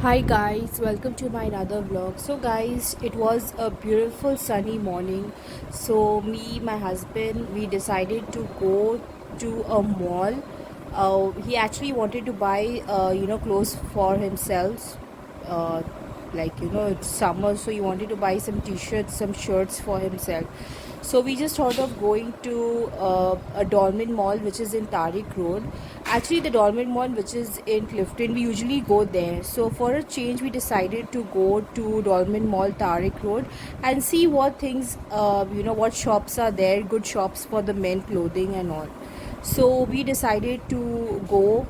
Hi guys, welcome to my another vlog. So guys, it was a beautiful sunny morning. So me, my husband, we decided to go to a mall. He actually wanted to buy clothes for himself. Uh, it's summer, so he wanted to buy some t-shirts, some shirts for himself. So we just thought of going to a Dolmen Mall, which is in Tariq Road. Actually, the Dolmen Mall, which is in Clifton, we usually go there. So for a change, we decided to go to Dolmen Mall, Tariq Road, and see what things, what shops are there, good shops for the men clothing and all. So we decided to go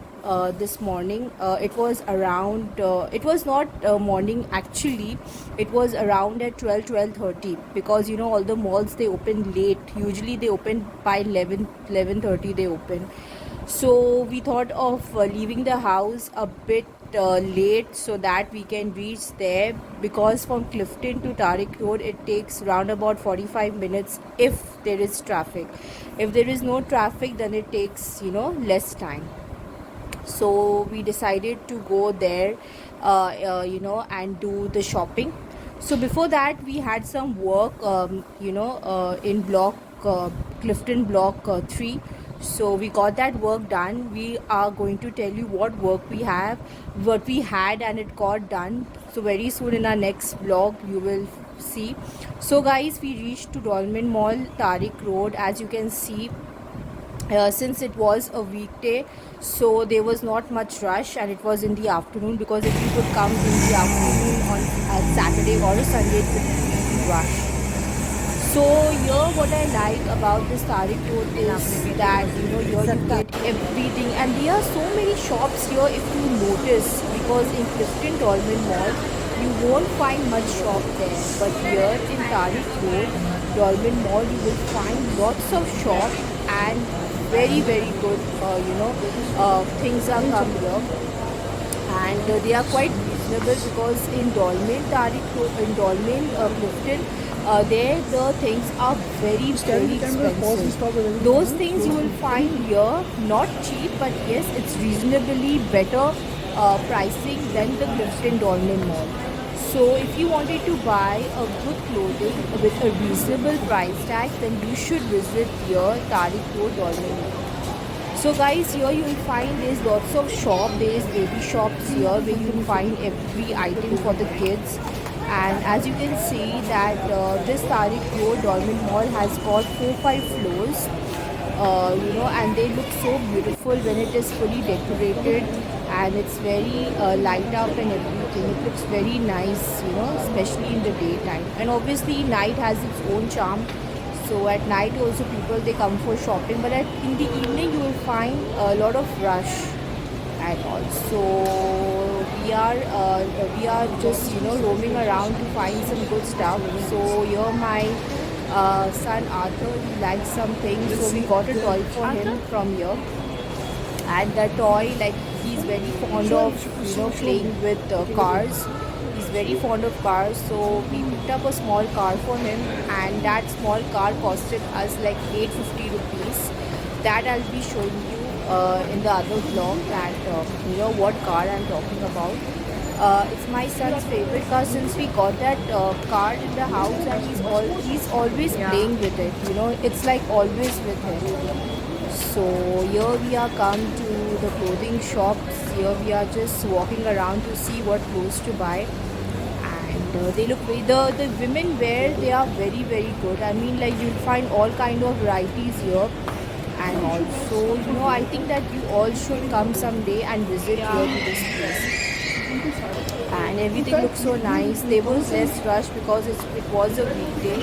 this morning. It was around, it was not morning actually, it was around at 12:30, because all the malls they open late. Usually they open by 11:30 they open. So we thought of leaving the house a bit late so that we can reach there, because from Clifton to Tariq Road it takes round about 45 minutes if there is traffic. If there is no traffic, then it takes less time. So we decided to go there and do the shopping. So before that we had some work in block Clifton block 3. So we got that work done. We are going to tell you what work we have, what we had, and it got done. So very soon in our next vlog you will see. So guys, we reached to Dolmen Mall, Tariq Road. As you can see, since it was a weekday, so there was not much rush, and it was in the afternoon, because if you could come in the afternoon on a Saturday or a Sunday, it would be rush. So here what I like about this Tariq Road is that here you get everything, and there are so many shops here if you notice, because in Clifton Dolmen Mall you won't find much shop there, but here in Tariq Road Dolmen Mall you will find lots of shop, and very good things are come here, and they are quite reasonable, because in Dolmen Tariq Road, in Dolmen Clifton, there the things are very expensive. Those things you will find here not cheap, but yes, it's reasonably better pricing than the Clifton Dolmen Mall. So if you wanted to buy a good clothing with a reasonable price tag, then you should visit here Tariq Road Dolmen Mall. So guys, here you will find there's lots of shop. There's baby shops here where you can find every item for the kids. And as you can see that this Tariq Road Dolmen Mall has got 4-5 floors. And they look so beautiful when it is fully decorated, and it's very light up and everything. It looks very nice, especially in the daytime. And obviously night has its own charm. So at night also people they come for shopping, but in the evening you will find a lot of rush and all. So we are just roaming around to find some good stuff. So here my son Arthur, he likes some things, so we got a toy for him from here. And the toy, like, he's very fond of playing with cars. He's very fond of cars, so we picked up a small car for him, and that small car costed us like 850 rupees. That I'll be showing you in the other vlog, that what car I'm talking about. It's my son's favorite car, since we got that car in the house, and he's always playing with it. It's like always with him. So here we are come to the clothing shops. Here we are just walking around to see what clothes to buy, and they look very, the women wear, they are very good. I mean, like, you'll find all kind of varieties here. And also I think that you all should come someday and visit here to this place, and everything looks so nice. There was less rush because it was a weekday,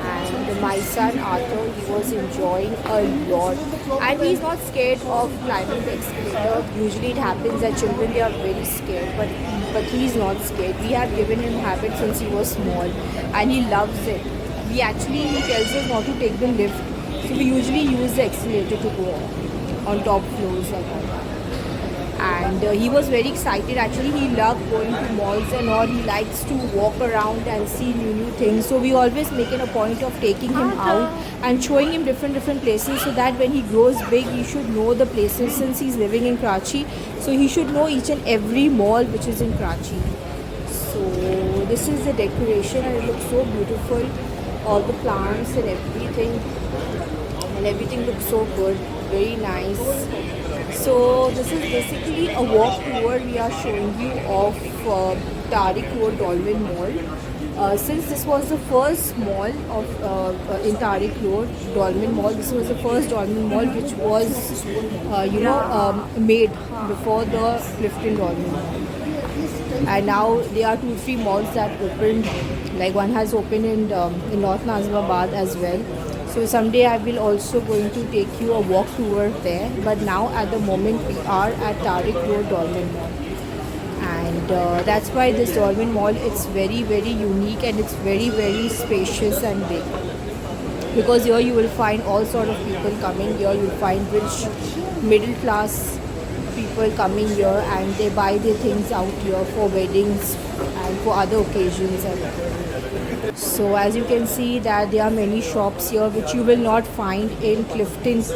and my son Arthur, he was enjoying a lot, and he's not scared of climbing the escalator. Usually it happens that children, they are very scared, but he's not scared. We have given him habit since he was small, and he loves it. He tells us not to take the lift, so we usually use the accelerator to go on top floors and all. and he was very excited. Actually, he loved going to malls and all. He likes to walk around and see new things, so we always make it a point of taking him out and showing him different places, so that when he grows big he should know the places. Since he's living in Karachi, so he should know each and every mall which is in Karachi. So this is the decoration and it looks so beautiful, all the plants and everything looks so good, very nice. So this is basically a walk tour we are showing you of Tariq Road Dolmen Mall. Since this was the first mall of in Tariq Road Dolmen Mall, this was the first Dolmen Mall which was made before the Clifton Dolmen Mall. And now there are 2-3 malls that opened, like one has opened in North Nazimabad as well. So someday I will also going to take you a walk tour there. But now at the moment we are at Tariq Road Dolmen Mall, and that's why this Dolmen Mall, it's very unique and it's very spacious and big. Because here you will find all sort of people coming here. You will find rich, middle class people coming here, and they buy their things out here for weddings and for other occasions and all. So as you can see that there are many shops here which you will not find in Clifton's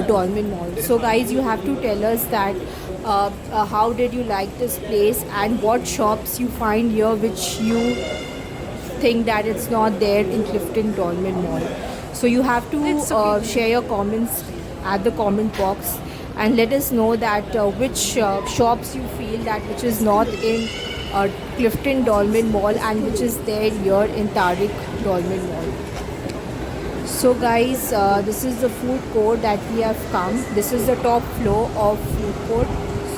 Dolmen Mall. So guys, you have to tell us that how did you like this place and what shops you find here which you think that it's not there in Clifton Dolmen Mall. So you have to share your comments at the comment box and let us know that which shops you feel that which is not in Clifton Dolmen Mall and which is there here in Tariq Dolmen Mall. So guys, this is the food court that we have come. This is the top floor of food court.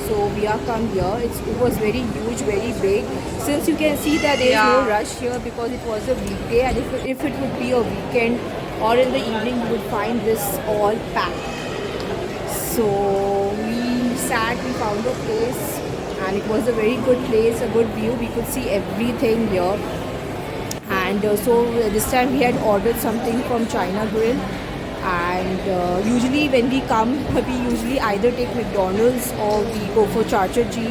So we are come here. It was very huge, very big. Since you can see that there is no rush here because it was a weekday, and if it would be a weekend or in the evening, you would find this all packed. So we found a place, and it was a very good place, a good view. We could see everything here. And so this time we had ordered something from China Grill. And usually when we come, we usually either take McDonald's or we go for Chacha Ji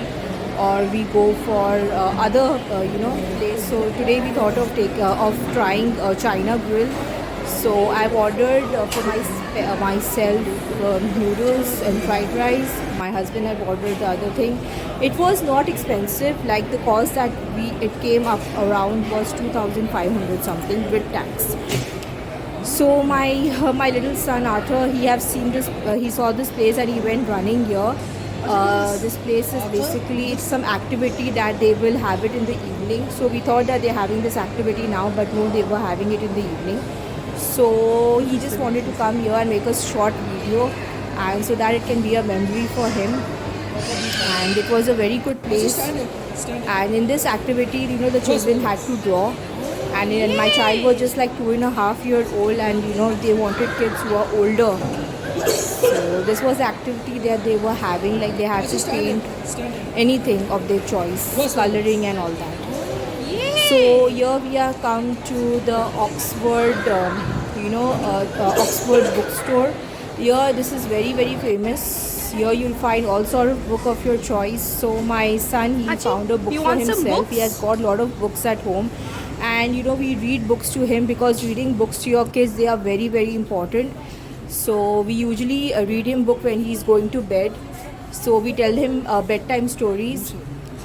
or we go for other place. So today we thought of trying China Grill. So I've ordered for myself noodles and fried rice. My husband had ordered the other thing. It was not expensive. Like the cost that it came up around was 2,500 something with tax. So my little son Arthur, he saw this place and he went running here. This place is basically, it's some activity that they will have it in the evening. So we thought that they're having this activity now, but no, they were having it in the evening. So he just wanted to come here and make a short video, and so that it can be a memory for him. And it was a very good place. And in this activity, the children had to draw. And my child was just like 2.5 years old, and they wanted kids who are older. So this was the activity that they were having, like they had to paint anything of their choice, coloring and all that. So here we are come to the Oxford, Oxford bookstore. Here this is very famous. Here you'll find all sort of book of your choice. So my son, he found a book for himself. He has got a lot of books at home. And we read books to him, because reading books to your kids, they are very important. So we usually read him book when he's going to bed. So we tell him bedtime stories,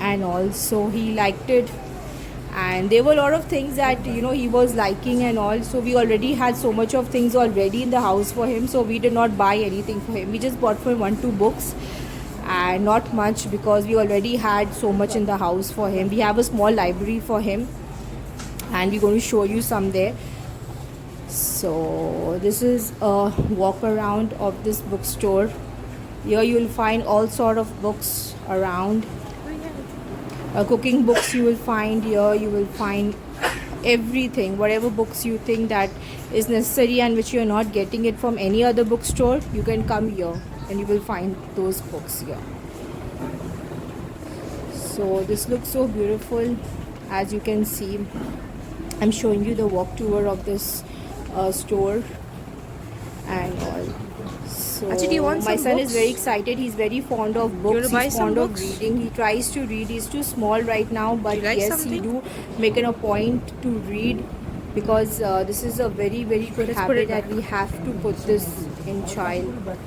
and also he liked it. And there were a lot of things that he was liking and all. So we already had so much of things already in the house for him, so we did not buy anything for him. We just bought for him 1-2 books, and not much, because we already had so much in the house for him. We have a small library for him, and we're going to show you some there. So this is a walk around of this bookstore. Here you will find all sort of books around. Cooking books you will find here. You will find everything, whatever books you think that is necessary and which you are not getting it from any other bookstore, you can come here and you will find those books here. So this looks so beautiful. As you can see, I'm showing you the walk tour of this store and all. So So Actually, do you want my some son is books? very excited. He's very fond of You want books. to buy He's some fond of books? reading. He tries to read. He's too small right now, Do but you like yes, he something? do make it a point to read, because this is a very very good Let's put it habit back. and we have to put this in child.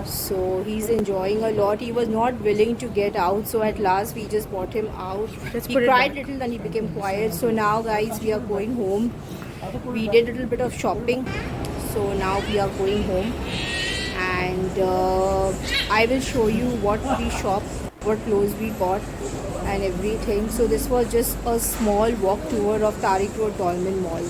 So he's enjoying a lot. He was not willing to get out, so at last we just brought him out. Let's He put it cried back. little, then he became quiet. So now guys, we are going home. We did a little bit of shopping, so now we are going home, and I will show you what we shopped, what clothes we bought and everything. So this was just a small walk tour of Tariq Road Dolmen Mall.